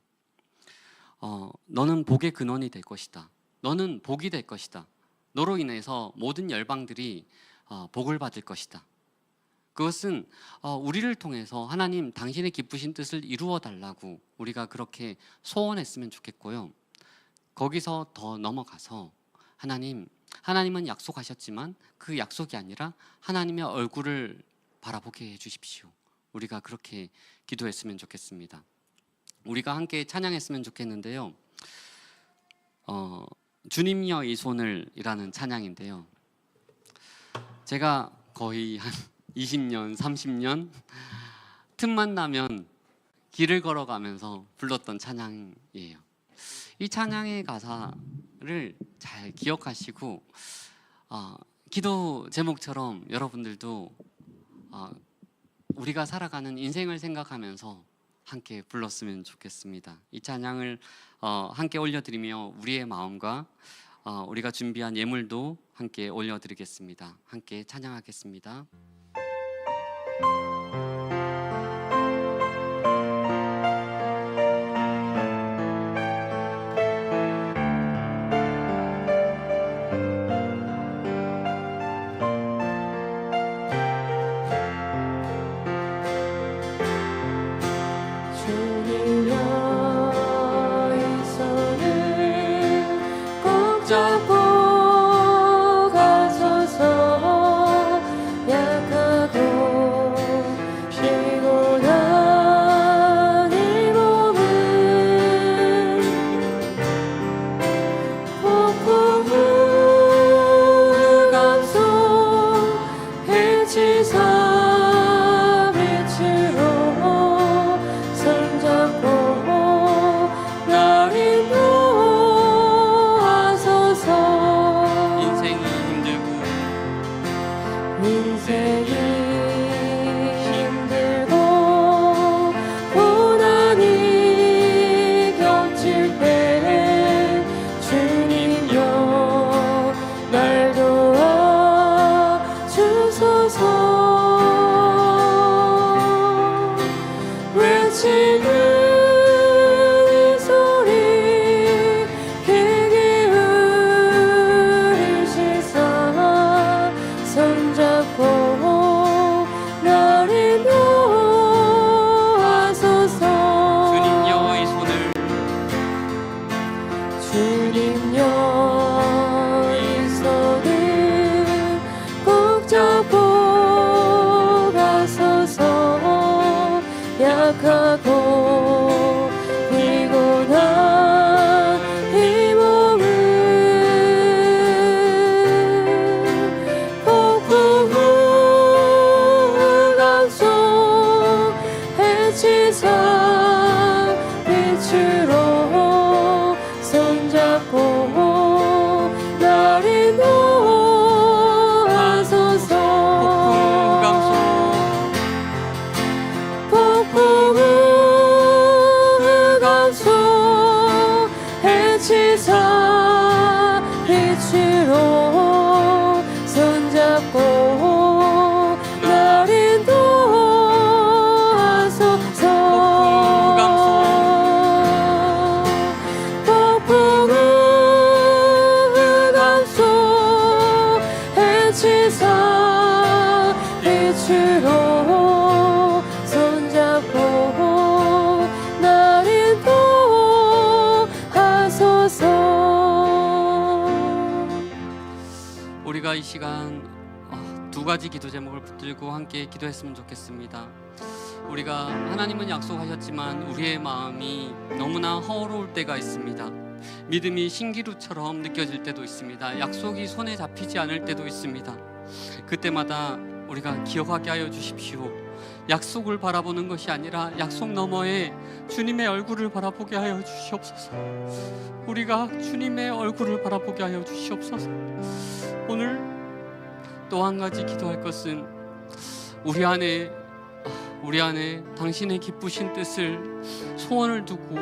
너는 복의 근원이 될 것이다. 너는 복이 될 것이다. 너로 인해서 모든 열방들이 복을 받을 것이다. 그것은 우리를 통해서 하나님 당신의 기쁘신 뜻을 이루어 달라고 우리가 그렇게 소원했으면 좋겠고요. 거기서 더 넘어가서 하나님은 약속하셨지만 그 약속이 아니라 하나님의 얼굴을 바라보게 해주십시오. 우리가 그렇게 기도했으면 좋겠습니다. 우리가 함께 찬양했으면 좋겠는데요. 주님여 이 손을 이라는 찬양인데요. 제가 거의 한 20년, 30년 틈만 나면 길을 걸어가면서 불렀던 찬양이에요. 이 찬양의 가사를 잘 기억하시고 기도 제목처럼 여러분들도 우리가 살아가는 인생을 생각하면서 함께 불렀으면 좋겠습니다. 이 찬양을 함께 올려드리며 우리의 마음과 우리가 준비한 예물도 함께 올려드리겠습니다. 함께 찬양하겠습니다. 날 도와주소서. 약하고 피곤한 이 몸을 폭풍 흑암 속 해치사 빛으로 손잡고 날 인도하소서. 폭풍 흑암 속 해치사 빛으로 손잡고 날 인도하소서. 폭풍 흑암 속 해치사 빛으로 손잡고 날 인도하소서. 우리가 이 시간 두 가지 기도 제목을 붙들고 함께 기도했으면 좋겠습니다. 우리가 하나님은 약속하셨지만 우리의 마음이 너무나 허울올 때가 있습니다. 믿음이 신기루처럼 느껴질 때도 있습니다. 약속이 손에 잡히지 않을 때도 있습니다. 그때마다 우리가 기억하게 하여 주십시오. 약속을 바라보는 것이 아니라 약속 너머에 주님의 얼굴을 바라보게 하여 주시옵소서. 우리가 주님의 얼굴을 바라보게 하여 주시옵소서. 오늘 또 한 가지 기도할 것은 우리 안에 당신의 기쁘신 뜻을 소원을 두고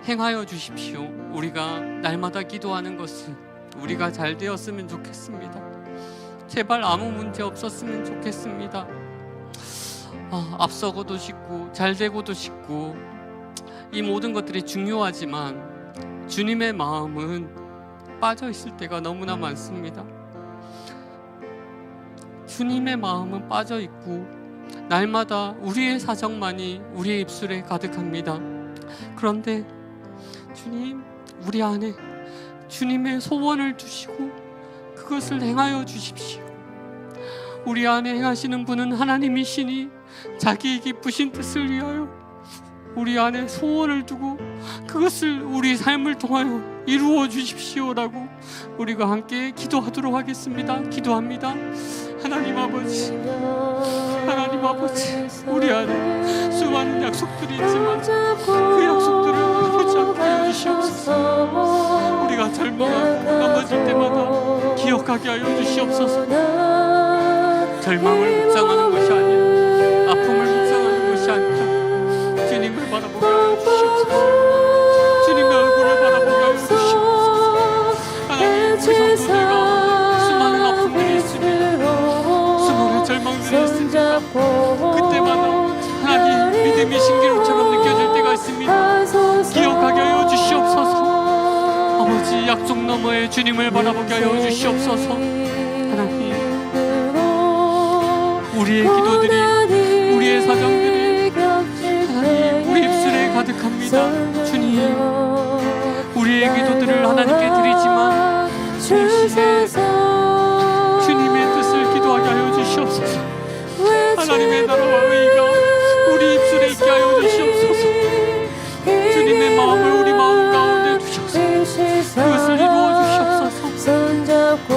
행하여 주십시오. 우리가 날마다 기도하는 것은 우리가 잘 되었으면 좋겠습니다. 제발 아무 문제 없었으면 좋겠습니다. 앞서고도 싶고 잘 되고도 싶고 이 모든 것들이 중요하지만 주님의 마음은 빠져 있을 때가 너무나 많습니다. 주님의 마음은 빠져 있고 날마다 우리의 사정만이 우리의 입술에 가득합니다. 그런데 주님, 우리 안에 주님의 소원을 두시고 그것을 행하여 주십시오. 우리 안에 행하시는 분은 하나님이시니 자기의 기쁘신 뜻을 위하여 우리 안에 소원을 두고 그것을 우리 삶을 통하여 이루어 주십시오라고 우리가 함께 기도하도록 하겠습니다. 기도합니다. 하나님 아버지, 우리 안에 수많은 약속들이 있지만 그 약속들을 붙잡게 하여 주시옵소서. 우리가 절망하고 넘어질 때마다 기억하게 하여 주시옵소서. 절망을 묵상하는 것이 아니라 아픔을 묵상하는 것이 아니라 주님을 바라보게 하여 주시옵소서. 주님의 얼굴을 바라보게 하여 주시옵소서. 하나님, 우리 성도들과 수많은 아픔들이 있습니다. 수많은 절망들이 있습니다. 그때마다 하나님 믿음이 신기루처럼 느껴질 때가 있습니다. 기억하게 하여 주시옵소서. 아버지, 약속 너머에 주님을 바라보게 하여 주시옵소서. 하나님, 우리의 기도들이, 우리의 사정들이 하나님 우리 입술에 가득합니다. 주님, 우리의 기도들을 하나님께 드리지만 동시에 주님의 뜻을 기도하게 하여 주시옵소서. 하나님의 나라와 의가 우리 입술에 있게 하여 주시옵소서. 주님의 마음을 우리 마음 가운데 두셔서 그것을 이루어 주시옵소서. 손잡고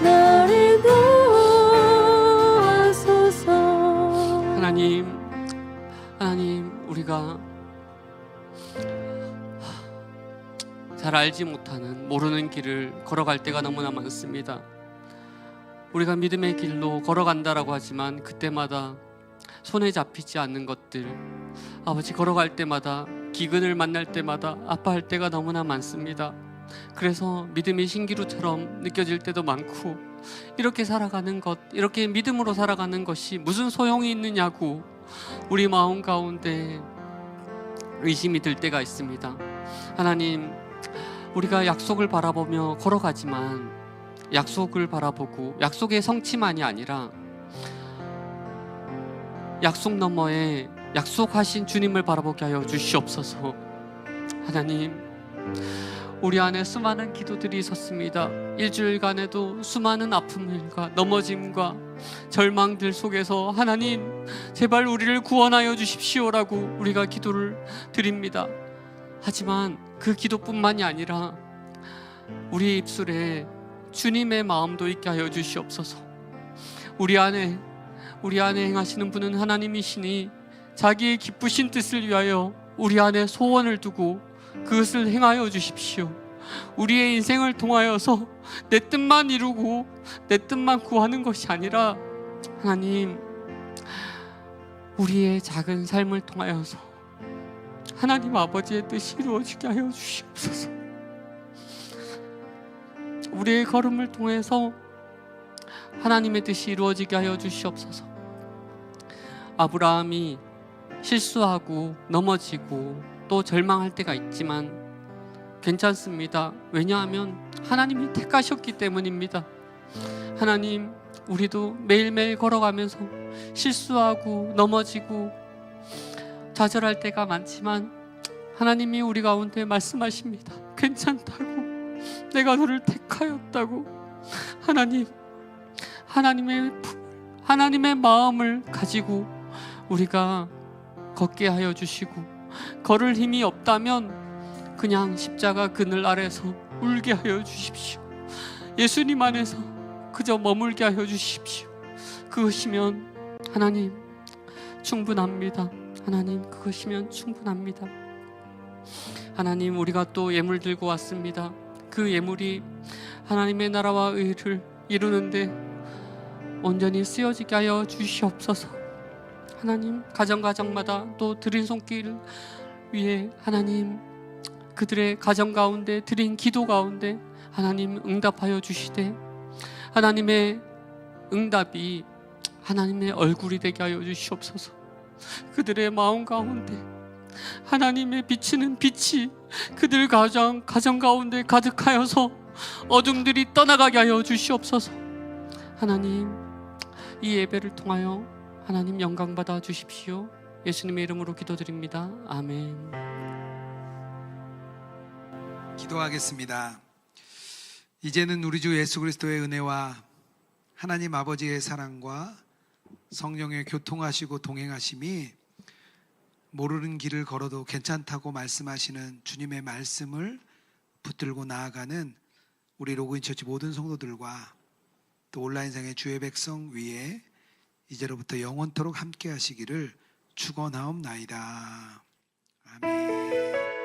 날 인도하소서. 하나님, 우리가 잘 알지 못하는 모르는 길을 걸어갈 때가 너무나 많습니다. 우리가 믿음의 길로 걸어간다라고 하지만 그때마다 손에 잡히지 않는 것들, 아버지, 걸어갈 때마다 기근을 만날 때마다 아파할 때가 너무나 많습니다. 그래서 믿음이 신기루처럼 느껴질 때도 많고 이렇게 살아가는 것, 이렇게 믿음으로 살아가는 것이 무슨 소용이 있느냐고 우리 마음 가운데 의심이 들 때가 있습니다. 하나님, 우리가 약속을 바라보며 걸어가지만 약속을 바라보고 약속의 성취만이 아니라 약속 너머에 약속하신 주님을 바라보게 하여 주시옵소서. 하나님, 우리 안에 수많은 기도들이 있었습니다. 일주일간에도 수많은 아픔과 넘어짐과 절망들 속에서 하나님 제발 우리를 구원하여 주십시오라고 우리가 기도를 드립니다. 하지만 그 기도뿐만이 아니라 우리 입술에 주님의 마음도 있게 하여 주시옵소서. 우리 안에 행하시는 분은 하나님이시니 자기의 기쁘신 뜻을 위하여 우리 안에 소원을 두고 그것을 행하여 주십시오. 우리의 인생을 통하여서 내 뜻만 이루고 내 뜻만 구하는 것이 아니라 하나님, 우리의 작은 삶을 통하여서 하나님 아버지의 뜻이 이루어지게 하여 주시옵소서. 우리의 걸음을 통해서 하나님의 뜻이 이루어지게 하여 주시옵소서. 아브라함이 실수하고 넘어지고 또 절망할 때가 있지만 괜찮습니다. 왜냐하면 하나님이 택하셨기 때문입니다. 하나님, 우리도 매일매일 걸어가면서 실수하고 넘어지고 좌절할 때가 많지만 하나님이 우리 가운데 말씀하십니다. 괜찮다고, 내가 너를 택하였다고. 하나님의 마음을 가지고 우리가 걷게 하여 주시고, 걸을 힘이 없다면 그냥 십자가 그늘 아래서 울게 하여 주십시오. 예수님 안에서 그저 머물게 하여 주십시오. 그것이면 하나님 충분합니다. 하나님, 그것이면 충분합니다. 하나님, 우리가 또 예물 들고 왔습니다. 그 예물이 하나님의 나라와 의를 이루는데 온전히 쓰여지게 하여 주시옵소서. 하나님, 가정마다 또 드린 손길 위에 하나님, 그들의 가정 가운데 드린 기도 가운데 하나님 응답하여 주시되, 하나님의 응답이 하나님의 얼굴이 되게 하여 주시옵소서. 그들의 마음 가운데 하나님의 비치는 빛이 그들 가정 가운데 가득하여서 어둠들이 떠나가게 하여 주시옵소서. 하나님, 이 예배를 통하여 하나님 영광 받아 주십시오. 예수님의 이름으로 기도드립니다. 아멘. 기도하겠습니다. 이제는 우리 주 예수 그리스도의 은혜와 하나님 아버지의 사랑과 성령의 교통하시고 동행하심이 모르는 길을 걸어도 괜찮다고 말씀하시는 주님의 말씀을 붙들고 나아가는 우리 로그인처치 모든 성도들과 또 온라인상의 주의 백성 위에 이제로부터 영원토록 함께 하시기를 축원하옵나이다. 아멘.